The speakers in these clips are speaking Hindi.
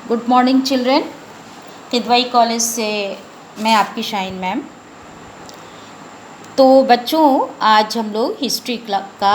Good morning children. तिदवाई कॉलेज से मैं आपकी शाइन मैम। तो बच्चों, आज हम लोग हिस्ट्री का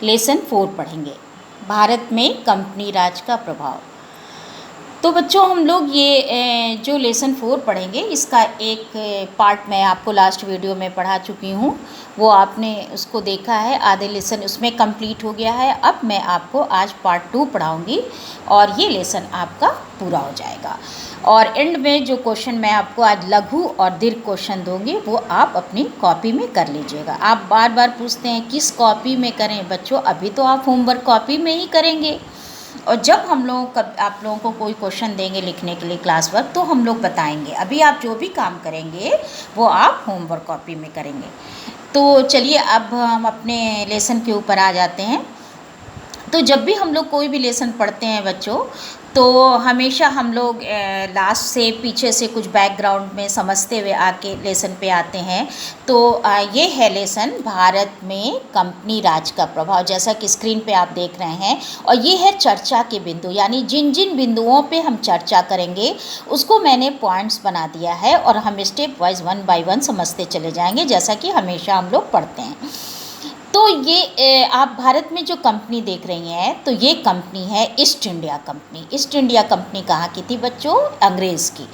लेसन 4 पढ़ेंगे, भारत में कंपनी राज का प्रभाव। तो बच्चों, हम लोग ये जो लेसन 4 पढ़ेंगे, इसका एक पार्ट मैं आपको लास्ट वीडियो में पढ़ा चुकी हूँ। वो आपने उसको देखा है, आधे लेसन उसमें कंप्लीट हो गया है। अब मैं आपको आज पार्ट 2 पढ़ाऊँगी और ये लेसन आपका पूरा हो जाएगा। और एंड में जो क्वेश्चन मैं आपको आज लघु और दीर्घ क्वेश्चन दूंगी, वो आप अपनी कॉपी में कर लीजिएगा। आप बार बार पूछते हैं किस कॉपी में करें। बच्चों, अभी तो आप होमवर्क कॉपी में ही करेंगे, और जब हम लोग आप लोगों को कोई क्वेश्चन देंगे लिखने के लिए क्लास वर्क, तो हम लोग बताएंगे। अभी आप जो भी काम करेंगे वो आप होमवर्क कॉपी में करेंगे। तो चलिए, अब हम अपने लेसन के ऊपर आ जाते हैं। तो जब भी हम लोग कोई भी लेसन पढ़ते हैं बच्चों, तो हमेशा हम लोग लास्ट से पीछे से कुछ बैकग्राउंड में समझते हुए आके लेसन पे आते हैं। तो ये है लेसन भारत में कंपनी राज का प्रभाव, जैसा कि स्क्रीन पे आप देख रहे हैं। और ये है चर्चा के बिंदु, यानी जिन जिन बिंदुओं पे हम चर्चा करेंगे उसको मैंने पॉइंट्स बना दिया है, और हम स्टेप वाइज 1 बाय 1 समझते चले जाएंगे, जैसा कि हमेशा हम लोग पढ़ते हैं। तो ये आप भारत में जो कंपनी देख रही हैं, तो ये कंपनी है east India company. East India company कहाँ की थी बच्चों? अंग्रेज़ की।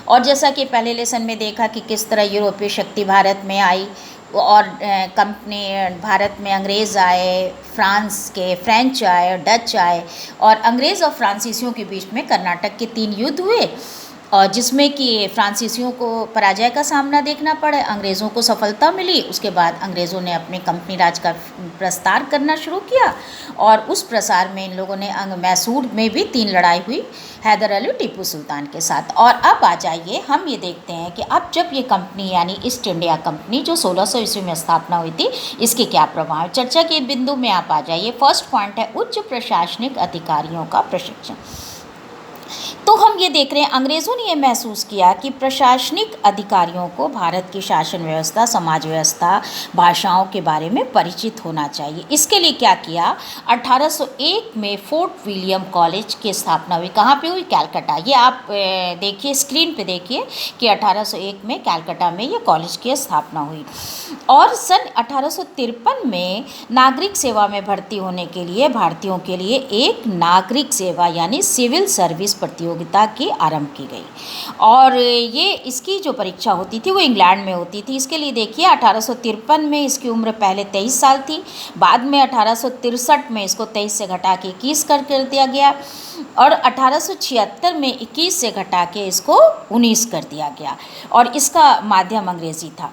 और जैसा कि पहले लेसन में देखा कि किस तरह यूरोपीय शक्ति भारत में आई, और कंपनी भारत में अंग्रेज़ आए, फ्रेंच आए, डच आए, और अंग्रेज़ और फ्रांसीसियों के बीच में कर्नाटक के 3 युद्ध हुए, और जिसमें कि फ्रांसीसियों को पराजय का सामना देखना पड़ा, अंग्रेज़ों को सफलता मिली। उसके बाद अंग्रेज़ों ने अपने कंपनी राज का प्रसार करना शुरू किया, और उस प्रसार में इन लोगों ने मैसूर में भी 3 लड़ाई हुई, हैदर अली टीपू सुल्तान के साथ। और अब आ जाइए, हम ये देखते हैं कि अब जब ये कंपनी यानी ईस्ट इंडिया कंपनी जो 1600 ईस्वी में स्थापना हुई थी, इसके क्या प्रभाव। चर्चा के बिंदु में आप आ जाइए। फर्स्ट पॉइंट है उच्च प्रशासनिक अधिकारियों का प्रशिक्षण। तो हम ये देख रहे हैं, अंग्रेज़ों ने यह महसूस किया कि प्रशासनिक अधिकारियों को भारत की शासन व्यवस्था, समाज व्यवस्था, भाषाओं के बारे में परिचित होना चाहिए। इसके लिए क्या किया? 1801 में फोर्ट विलियम कॉलेज की स्थापना हुई। कहाँ पे हुई? कैलकाटा। ये आप देखिए, स्क्रीन पे देखिए कि 1801 में कैलकाटा में ये कॉलेज की स्थापना हुई। और सन 1853 में नागरिक सेवा में भर्ती होने के लिए भारतीयों के लिए एक नागरिक सेवा यानी सिविल सर्विस प्रतियोगिता की आरंभ की गई। और ये इसकी जो परीक्षा होती थी वो इंग्लैंड में होती थी। इसके लिए देखिए, 1853 में इसकी उम्र पहले 23 साल थी, बाद में 1863 में इसको 23 से घटा के 21 कर दिया गया, और 1876 में 21 से घटा के इसको 19 कर दिया गया, और इसका माध्यम अंग्रेज़ी था।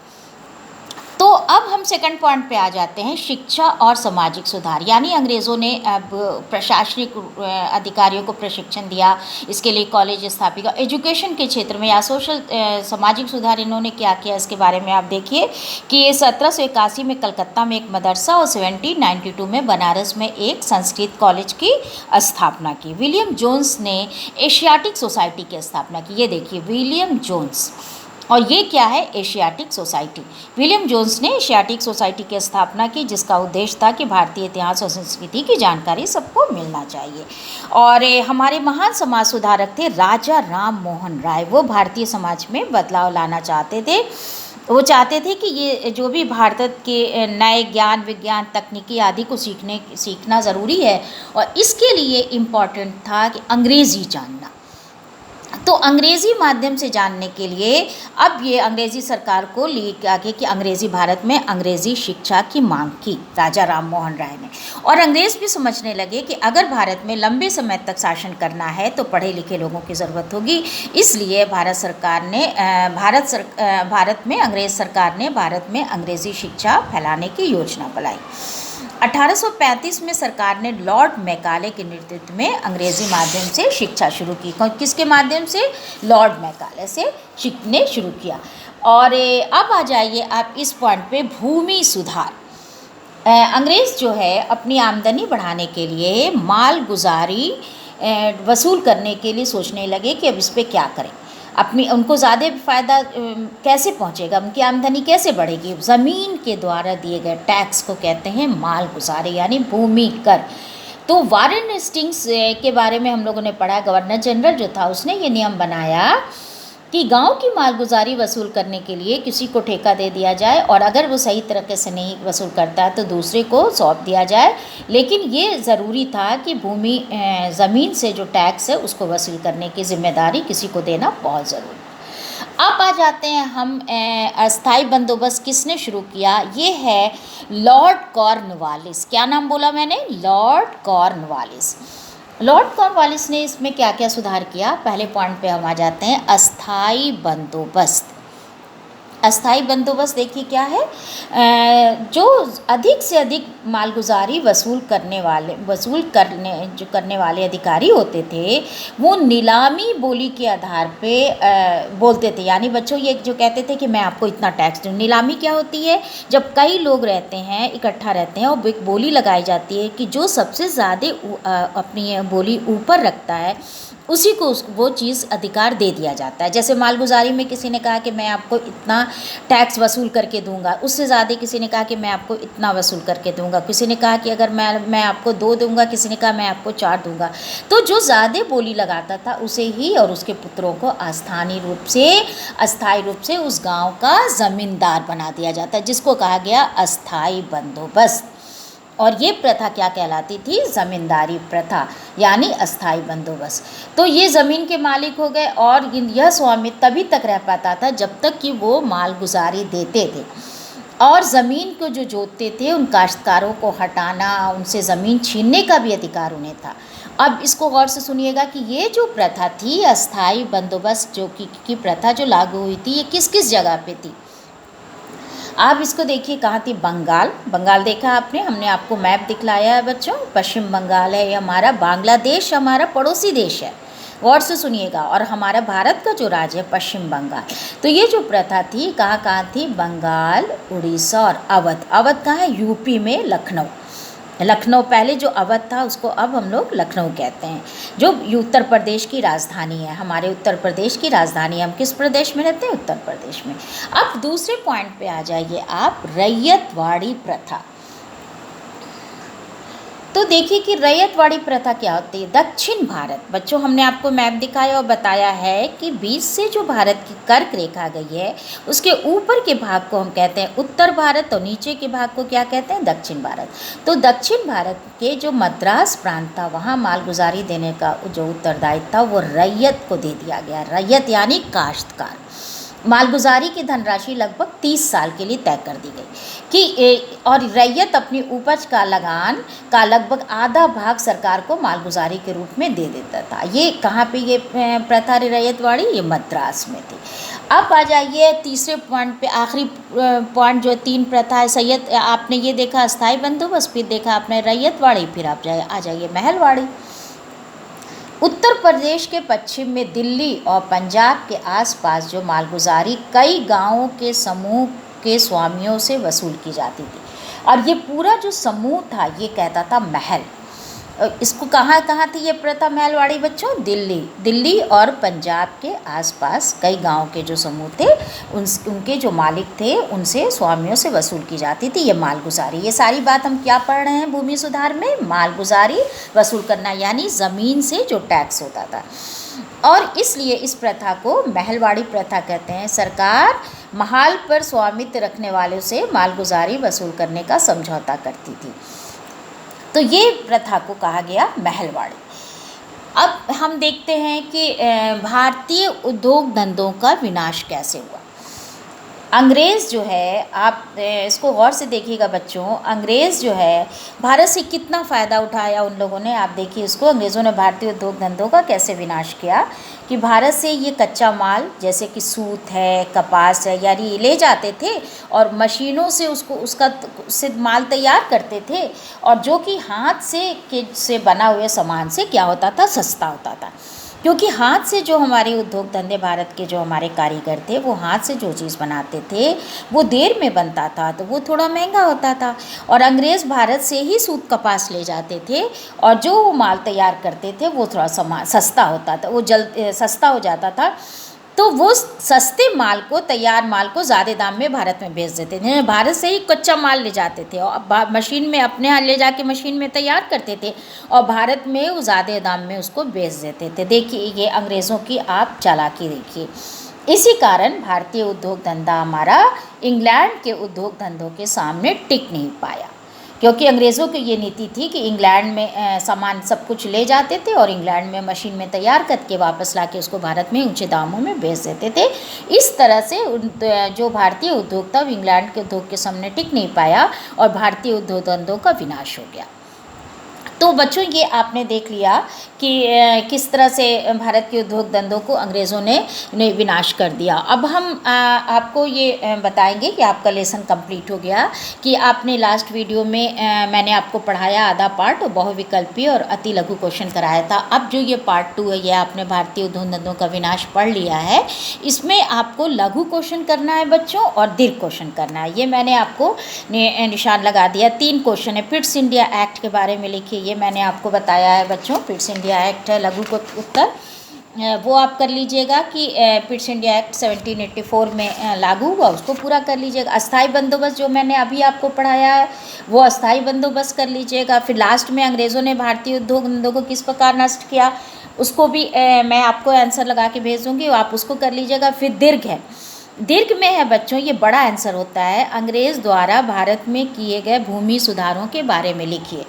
तो अब हम सेकंड पॉइंट पे आ जाते हैं, शिक्षा और सामाजिक सुधार। यानी अंग्रेज़ों ने अब प्रशासनिक अधिकारियों को प्रशिक्षण दिया, इसके लिए कॉलेज स्थापित, एजुकेशन के क्षेत्र में या सोशल सामाजिक सुधार इन्होंने क्या किया, इसके बारे में आप देखिए कि 1781 में कलकत्ता में एक मदरसा, और 1792 में बनारस में एक संस्कृत कॉलेज की स्थापना की। विलियम जोन्स ने एशियाटिक सोसाइटी की स्थापना की। ये देखिए, विलियम जोन्स, और ये क्या है? Asiatic society. विलियम जोन्स ने एशियाटिक सोसाइटी की स्थापना की, जिसका उद्देश्य था कि भारतीय इतिहास और संस्कृति की जानकारी सबको मिलना चाहिए। और हमारे महान समाज सुधारक थे राजा राम मोहन राय। वो भारतीय समाज में बदलाव लाना चाहते थे। वो चाहते थे कि ये जो भी भारत के नए ज्ञान, विज्ञान, तकनीकी आदि को सीखना ज़रूरी है, और इसके लिए इम्पॉर्टेंट था कि अंग्रेज़ी जानना। तो अंग्रेज़ी माध्यम से जानने के लिए अब ये अंग्रेज़ी सरकार को लेकर आगे कि अंग्रेज़ी भारत में अंग्रेज़ी शिक्षा की मांग की राजा राम मोहन राय ने। और अंग्रेज़ भी समझने लगे कि अगर भारत में लंबे समय तक शासन करना है तो पढ़े लिखे लोगों की ज़रूरत होगी। इसलिए भारत में अंग्रेज़ सरकार ने भारत में अंग्रेज़ी शिक्षा फैलाने की योजना बनाई। 1835 में सरकार ने लॉर्ड मैकाले के नेतृत्व में अंग्रेज़ी माध्यम से शिक्षा शुरू की। किसके माध्यम से? लॉर्ड मैकाले से ने शुरू किया। और अब आ जाइए आप इस पॉइंट पे, भूमि सुधार। अंग्रेज़ जो है अपनी आमदनी बढ़ाने के लिए माल गुजारी वसूल करने के लिए सोचने लगे कि अब इस पर क्या करें, उनको ज़्यादा फ़ायदा कैसे पहुँचेगा, उनकी आमदनी कैसे बढ़ेगी। ज़मीन के द्वारा दिए गए टैक्स को कहते हैं माल गुजारे, यानी भूमि कर। तो वारेन हेस्टिंग्स के बारे में हम लोगों ने पढ़ा, गवर्नर जनरल जो था उसने ये नियम बनाया कि गांव की मालगुजारी वसूल करने के लिए किसी को ठेका दे दिया जाए, और अगर वो सही तरीके से नहीं वसूल करता है तो दूसरे को सौंप दिया जाए। लेकिन ये ज़रूरी था कि भूमि ज़मीन से जो टैक्स है उसको वसूल करने की जिम्मेदारी किसी को देना बहुत ज़रूरी। अब आ जाते हैं हम अस्थाई बंदोबस्त किसने शुरू किया। ये है लॉर्ड कॉर्नवालिस। क्या नाम बोला मैंने? Lord Cornwallis. लॉर्ड कॉर्नवालिस ने इसमें क्या क्या सुधार किया? पहले पॉइंट पे हम आ जाते हैं, अस्थाई बंदोबस्त। अस्थाई बंदोबस्त देखिए क्या है, जो अधिक से अधिक मालगुजारी वसूल करने वाले अधिकारी होते थे वो नीलामी बोली के आधार पे बोलते थे। यानी बच्चों ये जो कहते थे कि मैं आपको इतना टैक्स दूँ। नीलामी क्या होती है? जब कई लोग रहते हैं, इकट्ठा रहते हैं और एक बोली लगाई जाती है कि जो सबसे ज़्यादा अपनी बोली ऊपर रखता है उसी को वो चीज़ अधिकार दे दिया जाता है। जैसे मालगुजारी में किसी ने कहा कि मैं आपको इतना टैक्स वसूल करके दूंगा, उससे ज़्यादा किसी ने कहा कि मैं आपको इतना वसूल करके दूंगा, किसी ने कहा कि अगर मैं आपको 2 दूंगा, किसी ने कहा मैं आपको 4 दूंगा। तो जो ज़्यादा बोली लगाता था उसे ही और उसके पुत्रों को अस्थायी रूप से उस गाँव का ज़मींदार बना दिया जाता है, जिसको कहा गया अस्थाई बंदोबस्त। और ये प्रथा क्या कहलाती थी? ज़मींदारी प्रथा, यानी अस्थाई बंदोबस्त। तो ये ज़मीन के मालिक हो गए और यह स्वामित्व तभी तक रह पाता था जब तक कि वो मालगुजारी देते थे, और ज़मीन को जो जोतते थे उन काश्तकारों को हटाना, उनसे ज़मीन छीनने का भी अधिकार उन्हें था। अब इसको गौर से सुनिएगा कि ये जो प्रथा थी अस्थाई बंदोबस्त जो की प्रथा जो लागू हुई थी, ये किस किस जगह पे थी? आप इसको देखिए कहाँ थी? बंगाल देखा आपने, हमने आपको मैप दिखलाया है बच्चों। पश्चिम बंगाल है, ये हमारा बांग्लादेश हमारा पड़ोसी देश है, गौर से सुनिएगा। और हमारा भारत का जो राज्य है पश्चिम बंगाल। तो ये जो प्रथा थी कहाँ थी? बंगाल, उड़ीसा और अवध। अवध कहाँ है? यूपी में लखनऊ पहले जो अवध था उसको अब हम लोग लखनऊ कहते हैं, जो उत्तर प्रदेश की राजधानी है। हमारे उत्तर प्रदेश की राजधानी, हम किस प्रदेश में रहते हैं? उत्तर प्रदेश में। अब दूसरे पॉइंट पे आ जाइए आप, रैयतवाड़ी प्रथा। तो देखिए कि रैयतवाड़ी प्रथा क्या होती है। दक्षिण भारत, बच्चों हमने आपको मैप दिखाया और बताया है कि बीच से जो भारत की कर्क रेखा गई है उसके ऊपर के भाग को हम कहते हैं उत्तर भारत और नीचे के भाग को क्या कहते हैं? दक्षिण भारत। तो दक्षिण भारत के जो मद्रास प्रांत था वहाँ मालगुजारी देने का जो उत्तरदायित्व था वो रैयत को दे दिया गया। रैयत यानी काश्तकार। मालगुजारी की धनराशि लगभग 30 साल के लिए तय कर दी गई और रैयत अपनी उपज का लगान का लगभग आधा भाग सरकार को मालगुजारी के रूप में दे देता था। ये कहाँ पे ये प्रथा रैयतवाड़ी? ये मद्रास में थी। अब आ जाइए तीसरे पॉइंट पे, आखिरी पॉइंट जो 3 प्रथा है। आपने ये देखा अस्थाई बंदोबस्त, फिर देखा आपने रैयतवाड़ी, फिर आप आ जाइए महलवाड़ी। उत्तर प्रदेश के पश्चिम में दिल्ली और पंजाब के आसपास जो मालगुजारी कई गांवों के समूह के स्वामियों से वसूल की जाती थी, और ये पूरा जो समूह था ये कहता था महल। इसको कहाँ थी ये प्रथा महलवाड़ी बच्चों? दिल्ली और पंजाब के आसपास कई गांव के जो समूह थे उनके जो मालिक थे उनसे स्वामियों से वसूल की जाती थी ये मालगुजारी। ये सारी बात हम क्या पढ़ रहे हैं भूमि सुधार में? मालगुजारी वसूल करना, यानी ज़मीन से जो टैक्स होता था। और इसलिए इस प्रथा को महलवाड़ी प्रथा कहते हैं। सरकार महाल पर स्वामित्व रखने वालों से मालगुजारी वसूल करने का समझौता करती थी। तो ये प्रथा को कहा गया महलवाड़ी। अब हम देखते हैं कि भारतीय उद्योग धंधों का विनाश कैसे हुआ। अंग्रेज़ जो है, आप इसको गौर से देखिएगा बच्चों, अंग्रेज़ जो है भारत से कितना फ़ायदा उठाया उन लोगों ने। आप देखिए इसको, अंग्रेज़ों ने भारतीय उद्योग धंधों का कैसे विनाश किया कि भारत से ये कच्चा माल जैसे कि सूत है, कपास है, यानी ले जाते थे और मशीनों से उससे माल तैयार करते थे, और जो कि हाथ से बना हुए सामान से क्या होता था? सस्ता होता था। क्योंकि हाथ से जो हमारे उद्योग धंधे भारत के जो हमारे कारीगर थे वो हाथ से जो चीज़ बनाते थे वो देर में बनता था, तो वो थोड़ा महंगा होता था। और अंग्रेज़ भारत से ही सूत कपास ले जाते थे और जो वो माल तैयार करते थे वो थोड़ा सस्ता होता था, वो सस्ता हो जाता था। तो वो सस्ते माल को, तैयार माल को ज़्यादा दाम में भारत में बेच देते थे। भारत से ही कच्चा माल ले जाते थे और मशीन में अपने यहाँ ले जाके मशीन में तैयार करते थे और भारत में वो ज़्यादा दाम में उसको बेच देते थे। देखिए ये अंग्रेज़ों की आप चालाकी देखिए। इसी कारण भारतीय उद्योग धंधा हमारा इंग्लैंड के उद्योग धंधों के सामने टिक नहीं पाया, क्योंकि अंग्रेज़ों की ये नीति थी कि इंग्लैंड में सामान सब कुछ ले जाते थे और इंग्लैंड में मशीन में तैयार करके वापस लाके उसको भारत में ऊंचे दामों में बेच देते थे। इस तरह से जो भारतीय उद्योग था इंग्लैंड के उद्योग के सामने टिक नहीं पाया और भारतीय उद्योग धंधों का विनाश हो गया। तो बच्चों ये आपने देख लिया कि किस तरह से भारत के उद्योग धंधों को अंग्रेज़ों ने विनाश कर दिया। अब हम आपको ये बताएंगे कि आपका लेसन कंप्लीट हो गया, कि आपने लास्ट वीडियो में मैंने आपको पढ़ाया आधा पार्ट बहुविकल्पी और अति लघु क्वेश्चन कराया था। अब जो ये पार्ट 2 है ये आपने भारतीय उद्योग धंधों का विनाश पढ़ लिया है। इसमें आपको लघु क्वेश्चन करना है बच्चों और दीर्घ क्वेश्चन करना है। ये मैंने आपको निशान लगा दिया। 3 क्वेश्चन है। पिट्स इंडिया एक्ट के बारे में लिखिए, ये मैंने आपको बताया है बच्चों। पिट्स इंडिया एक्ट है लघु को उत्तर, वो आप कर लीजिएगा कि पिट्स इंडिया एक्ट 1784 में लागू हुआ, उसको पूरा कर लीजिएगा। अस्थाई बंदोबस्त जो मैंने अभी आपको पढ़ाया है वो अस्थाई बंदोबस्त कर लीजिएगा। फिर लास्ट में अंग्रेज़ों ने भारतीय उद्योग धंधों को किस प्रकार नष्ट किया उसको भी मैं आपको आंसर लगा के भेज दूँगी, आप उसको कर लीजिएगा। फिर दीर्घ है, दीर्घ में है बच्चों, ये बड़ा आंसर होता है, अंग्रेज़ द्वारा भारत में किए गए भूमि सुधारों के बारे में लिखिए।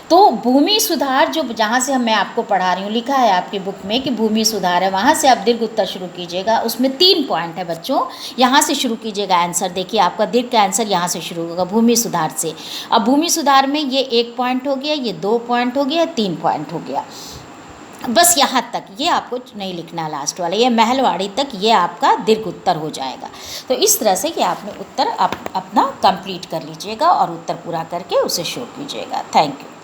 तो भूमि सुधार जो जहाँ से मैं आपको पढ़ा रही हूँ, लिखा है आपकी बुक में कि भूमि सुधार है, वहाँ से आप दीर्घ उत्तर शुरू कीजिएगा। उसमें 3 पॉइंट है बच्चों, यहाँ से शुरू कीजिएगा आंसर। देखिए आपका दीर्घ का आंसर यहाँ से शुरू होगा, भूमि सुधार से। अब भूमि सुधार में ये 1 पॉइंट हो गया, ये 2 पॉइंट हो गया, 3 पॉइंट हो गया। बस यहाँ तक, ये आपको नहीं लिखना लास्ट वाला, ये महलवाड़ी तक ये आपका दीर्घ उत्तर हो जाएगा। तो इस तरह से कि आपने उत्तर अपना कंप्लीट कर लीजिएगा और उत्तर पूरा करके उसे शो कीजिएगा। Thank you.